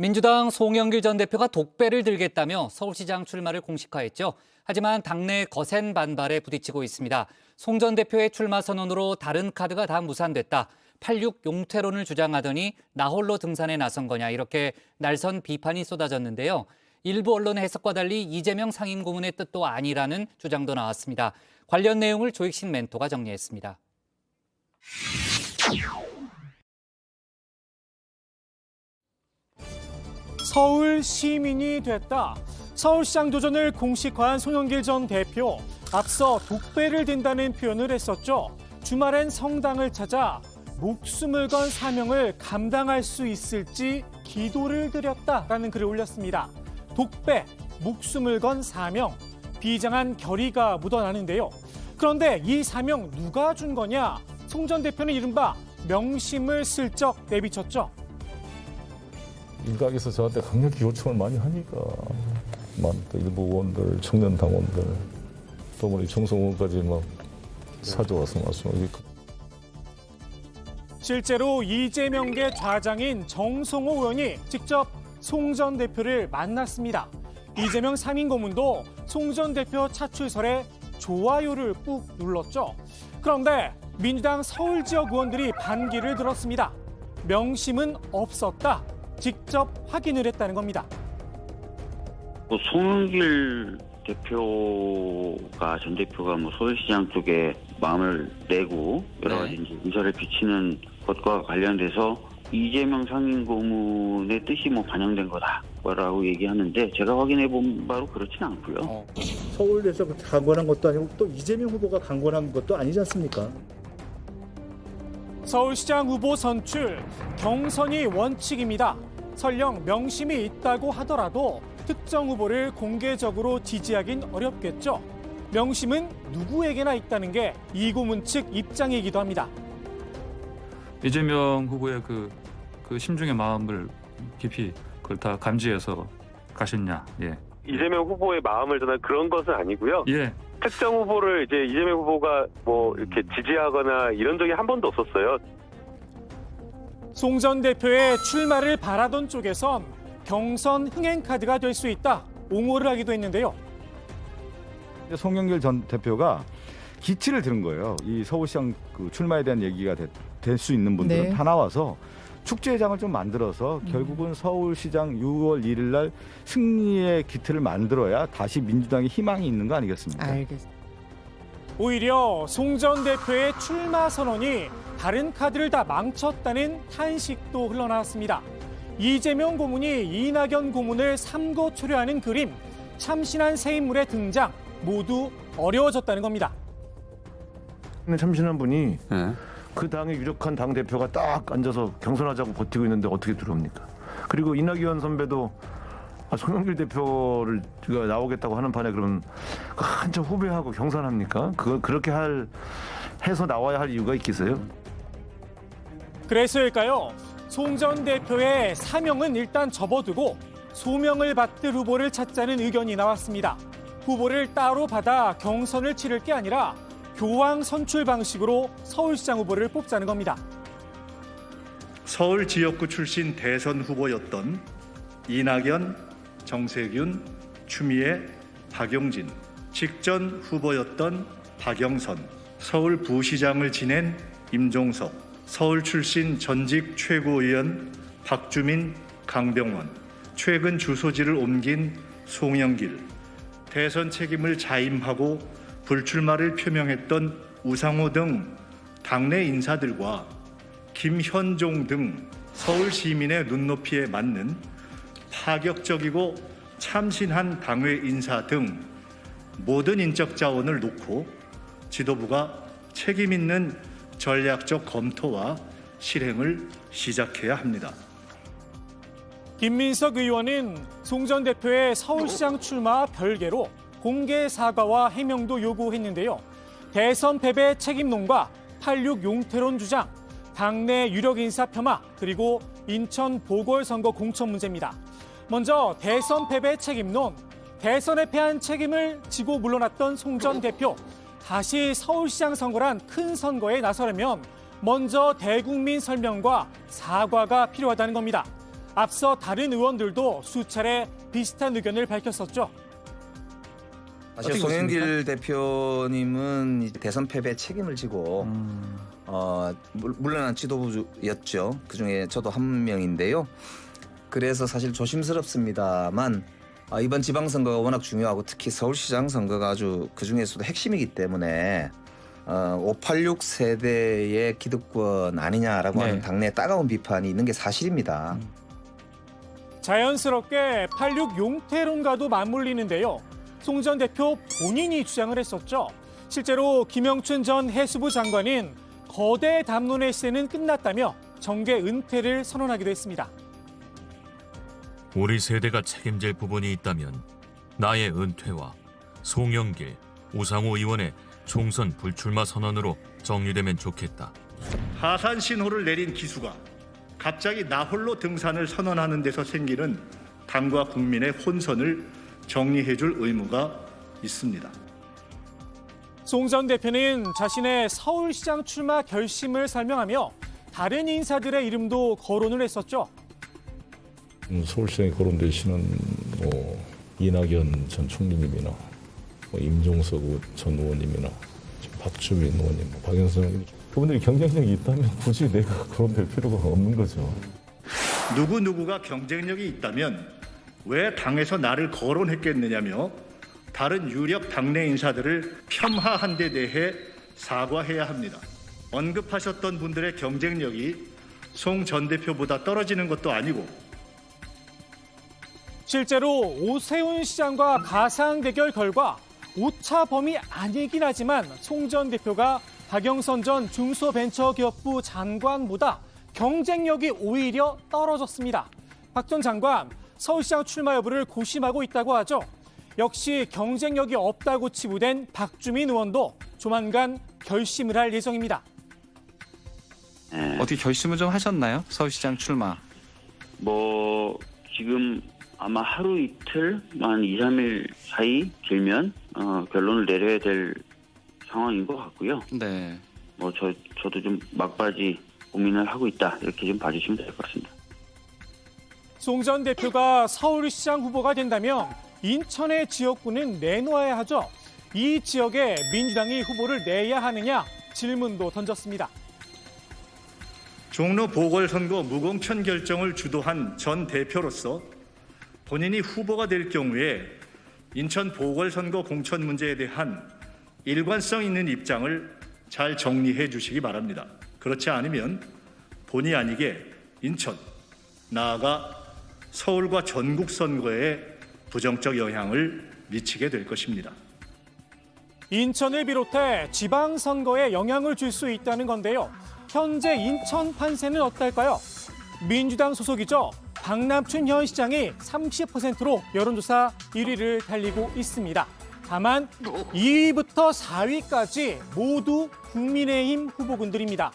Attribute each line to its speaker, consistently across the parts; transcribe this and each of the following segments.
Speaker 1: 민주당 송영길 전 대표가 독배를 들겠다며 서울시장 출마를 공식화했죠. 하지만 당내 거센 반발에 부딪히고 있습니다. 송 전 대표의 출마 선언으로 다른 카드가 다 무산됐다. 86 용태론을 주장하더니 나 홀로 등산에 나선 거냐 이렇게 날선 비판이 쏟아졌는데요. 일부 언론의 해석과 달리 이재명 상임고문의 뜻도 아니라는 주장도 나왔습니다. 관련 내용을 조익식 멘토가 정리했습니다.
Speaker 2: 서울 시민이 됐다. 서울시장 도전을 공식화한 송영길 전 대표. 앞서 독배를 든다는 표현을 했었죠. 주말엔 성당을 찾아 목숨을 건 사명을 감당할 수 있을지 기도를 드렸다라는 글을 올렸습니다. 독배, 목숨을 건 사명, 비장한 결의가 묻어나는데요. 그런데 이 사명 누가 준 거냐? 송 전 대표는 이른바 명심을 슬쩍 내비쳤죠.
Speaker 3: 일각에서 저한테 강력히 요청을 많이 하니까 또 일부 의원들, 청년 당원들, 또 우리 정성 의원까지 막 사줘와서 말씀하니까.
Speaker 2: 실제로 이재명계 좌장인 정성호 의원이 직접 송 전 대표를 만났습니다. 이재명 상임고문도 송 전 대표 차출설에 좋아요를 꾹 눌렀죠. 그런데 민주당 서울 지역 의원들이 반기를 들었습니다. 명심은 없었다. 직접 확인을 했다는 겁니다.
Speaker 4: 송영길 대표가 전 대표가 서울시장 쪽에 마음을 내고 여러 가지 이제 인사를 비치는 것과 관련돼서 이재명 상임고문의 뜻이 반영된 거다라고 얘기하는데 제가 확인해 본 바로 그렇지는 않고요.
Speaker 5: 서울에서 강권한 것도 아니고 또 이재명 후보가 강권한 것도 아니지 않습니까?
Speaker 2: 서울시장 후보 선출, 경선이 원칙입니다. 설령 명심이 있다고 하더라도 특정 후보를 공개적으로 지지하긴 어렵겠죠. 명심은 누구에게나 있다는 게 이 고문 측 입장이기도 합니다.
Speaker 6: 이재명 후보의 그 심중의 마음을 깊이 그걸 다 감지해서 가셨냐? 예.
Speaker 7: 이재명 후보의 마음을 전할 그런 것은 아니고요.
Speaker 6: 예.
Speaker 7: 특정 후보를 이제 이재명 후보가 이렇게 지지하거나 이런 적이 한 번도 없었어요.
Speaker 2: 송 전 대표의 출마를 바라던 쪽에선 경선 흥행 카드가 될 수 있다. 옹호를 하기도 했는데요.
Speaker 8: 송영길 전 대표가 기치를 들은 거예요. 이 서울시장 출마에 대한 얘기가 될 수 있는 분들은 다 나와서 축제장을 좀 만들어서 결국은 서울시장 6월 1일 날 승리의 기틀을 만들어야 다시 민주당의 희망이 있는 거 아니겠습니까?
Speaker 9: 알겠습니다.
Speaker 2: 오히려 송 전 대표의 출마 선언이 다른 카드를 다 망쳤다는 탄식도 흘러나왔습니다. 이재명 고문이 이낙연 고문을 삼고 초려하는 그림, 참신한 새 인물의 등장 모두 어려워졌다는 겁니다.
Speaker 10: 참신한 분이 그 당의 유력한 당 대표가 딱 앉아서 경선하자고 버티고 있는데 어떻게 들어옵니까? 그리고 이낙연 선배도 송영길 대표를 나오겠다고 하는 판에 그러면 한참 후배하고 경선합니까? 그렇게 해서 나와야 할 이유가 있겠어요?
Speaker 2: 그래서일까요? 송 전 대표의 사명은 일단 접어두고 소명을 받들 후보를 찾자는 의견이 나왔습니다. 후보를 따로 받아 경선을 치를 게 아니라 교황 선출 방식으로 서울시장 후보를 뽑자는 겁니다.
Speaker 11: 서울 지역구 출신 대선 후보였던 이낙연, 정세균, 추미애, 박용진, 직전 후보였던 박영선, 서울 부시장을 지낸 임종석, 서울 출신 전직 최고위원 박주민, 강병원, 최근 주소지를 옮긴 송영길, 대선 책임을 자임하고 불출마를 표명했던 우상호 등 당내 인사들과 김현종 등 서울 시민의 눈높이에 맞는 파격적이고 참신한 당외 인사 등 모든 인적 자원을 놓고 지도부가 책임 있는 전략적 검토와 실행을 시작해야 합니다.
Speaker 2: 김민석 의원은 송 전 대표의 서울시장 출마와 별개로 공개 사과와 해명도 요구했는데요. 대선 패배 책임론과 86 용태론 주장, 당내 유력 인사 폄하, 그리고 인천 보궐선거 공천 문제입니다. 먼저 대선 패배 책임론, 대선에 패한 책임을 지고 물러났던 송 전 대표. 다시 서울시장 선거란 큰 선거에 나서려면 먼저 대국민 설명과 사과가 필요하다는 겁니다. 앞서 다른 의원들도 수차례 비슷한 의견을 밝혔었죠.
Speaker 9: 사실 송영길 대표님은 이제 대선 패배 책임을 지고 물러난 지도부였죠. 그중에 저도 한 명인데요. 그래서 사실 조심스럽습니다만 이번 지방선거가 워낙 중요하고 특히 서울시장 선거가 아주 그중에서도 핵심이기 때문에 586 세대의 기득권 아니냐라고 하는 당내 따가운 비판이 있는 게 사실입니다.
Speaker 2: 자연스럽게 86 용태론과도 맞물리는데요. 송 전 대표 본인이 주장을 했었죠. 실제로 김영춘 전 해수부 장관은 거대 담론의 시대는 끝났다며 정계 은퇴를 선언하기도 했습니다.
Speaker 12: 우리 세대가 책임질 부분이 있다면 나의 은퇴와 송영길, 우상호 의원의 총선 불출마 선언으로 정리되면 좋겠다.
Speaker 11: 하산 신호를 내린 기수가 갑자기 나 홀로 등산을 선언하는 데서 생기는 당과 국민의 혼선을 정리해줄 의무가 있습니다.
Speaker 2: 송 전 대표는 자신의 서울시장 출마 결심을 설명하며 다른 인사들의 이름도 거론을 했었죠.
Speaker 3: 서울시장에 거론되시는 이낙연 전 총리님이나 임종석 전 의원님이나 박주민 의원님, 박영선 의원님 그분들이 경쟁력이 있다면 굳이 내가 거론될 필요가 없는 거죠.
Speaker 11: 누구누구가 경쟁력이 있다면 왜 당에서 나를 거론했겠느냐며 다른 유력 당내 인사들을 폄하한 데 대해 사과해야 합니다. 언급하셨던 분들의 경쟁력이 송 전 대표보다 떨어지는 것도 아니고
Speaker 2: 실제로 오세훈 시장과 가상 대결 결과 오차 범위 아니긴 하지만 송 전 대표가 박영선 전 중소벤처기업부 장관보다 경쟁력이 오히려 떨어졌습니다. 박 전 장관, 서울시장 출마 여부를 고심하고 있다고 하죠. 역시 경쟁력이 없다고 치부된 박주민 의원도 조만간 결심을 할 예정입니다.
Speaker 13: 어떻게 결심을 좀 하셨나요? 서울시장 출마.
Speaker 4: 지금 아마 하루 이틀만 2, 3일 사이 길면 결론을 내려야 될 상황인 것 같고요.
Speaker 13: 네.
Speaker 4: 저도 좀 막바지 고민을 하고 있다. 이렇게 좀 봐주시면 될 것 같습니다.
Speaker 2: 송 전 대표가 서울시장 후보가 된다면 인천의 지역구는 내놓아야 하죠. 이 지역에 민주당이 후보를 내야 하느냐 질문도 던졌습니다.
Speaker 11: 종로 보궐선거 무공천 결정을 주도한 전 대표로서 본인이 후보가 될 경우에 인천 보궐선거 공천 문제에 대한 일관성 있는 입장을 잘 정리해 주시기 바랍니다. 그렇지 않으면 본의 아니게 인천, 나아가 서울과 전국 선거에 부정적 영향을 미치게 될 것입니다.
Speaker 2: 인천을 비롯해 지방선거에 영향을 줄 수 있다는 건데요. 현재 인천 판세는 어떨까요? 민주당 소속이죠. 박남춘 현 시장이 30%로 여론조사 1위를 달리고 있습니다. 다만 2위부터 4위까지 모두 국민의힘 후보군들입니다.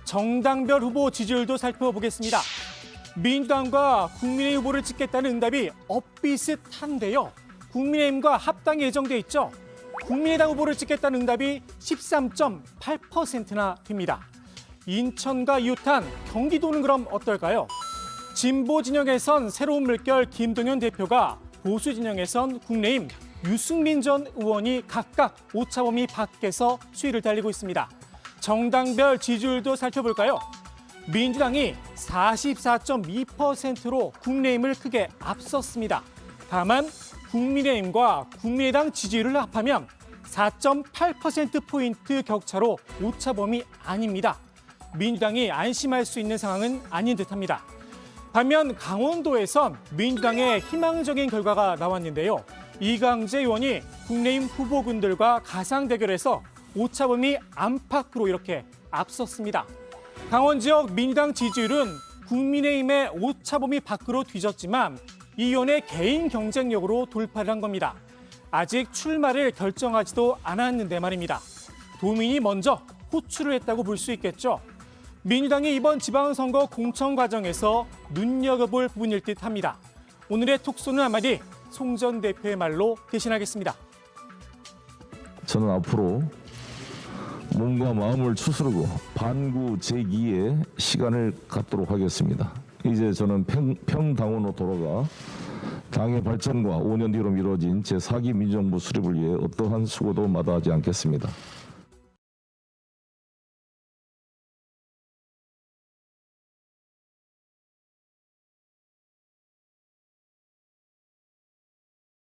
Speaker 2: 정당별 후보 지지율도 살펴보겠습니다. 민주당과 국민의힘 후보를 찍겠다는 응답이 엇비슷한데요. 국민의힘과 합당이 예정돼 있죠. 국민의당 후보를 찍겠다는 응답이 13.8%나 됩니다. 인천과 이웃한 경기도는 그럼 어떨까요? 진보 진영에선 새로운 물결 김동연 대표가, 보수 진영에선 국민의힘 유승민 전 의원이 각각 오차범위 밖에서 수위를 달리고 있습니다. 정당별 지지율도 살펴볼까요? 민주당이 44.2%로 국민의힘을 크게 앞섰습니다. 다만 국민의힘과 국민의당 지지율을 합하면 4.8%포인트 격차로 오차범위 아닙니다. 민주당이 안심할 수 있는 상황은 아닌 듯합니다. 반면 강원도에선 민주당의 희망적인 결과가 나왔는데요. 이강재 의원이 국민의힘 후보군들과 가상 대결에서 오차범위 안팎으로 이렇게 앞섰습니다. 강원 지역 민주당 지지율은 국민의힘의 오차범위 밖으로 뒤졌지만 이 의원의 개인 경쟁력으로 돌파를 한 겁니다. 아직 출마를 결정하지도 않았는데 말입니다. 도민이 먼저 호출을 했다고 볼 수 있겠죠. 민주당이 이번 지방선거 공천 과정에서 눈여겨볼 부분일 듯합니다. 오늘의 톡쏘는 한마디 송 전 대표의 말로 대신하겠습니다.
Speaker 14: 저는 앞으로 몸과 마음을 추스르고 반구 제기의 시간을 갖도록 하겠습니다. 이제 저는 평당원으로 돌아가 당의 발전과 5년 뒤로 미뤄진 제4기 민정부 수립을 위해 어떠한 수고도 마다하지 않겠습니다.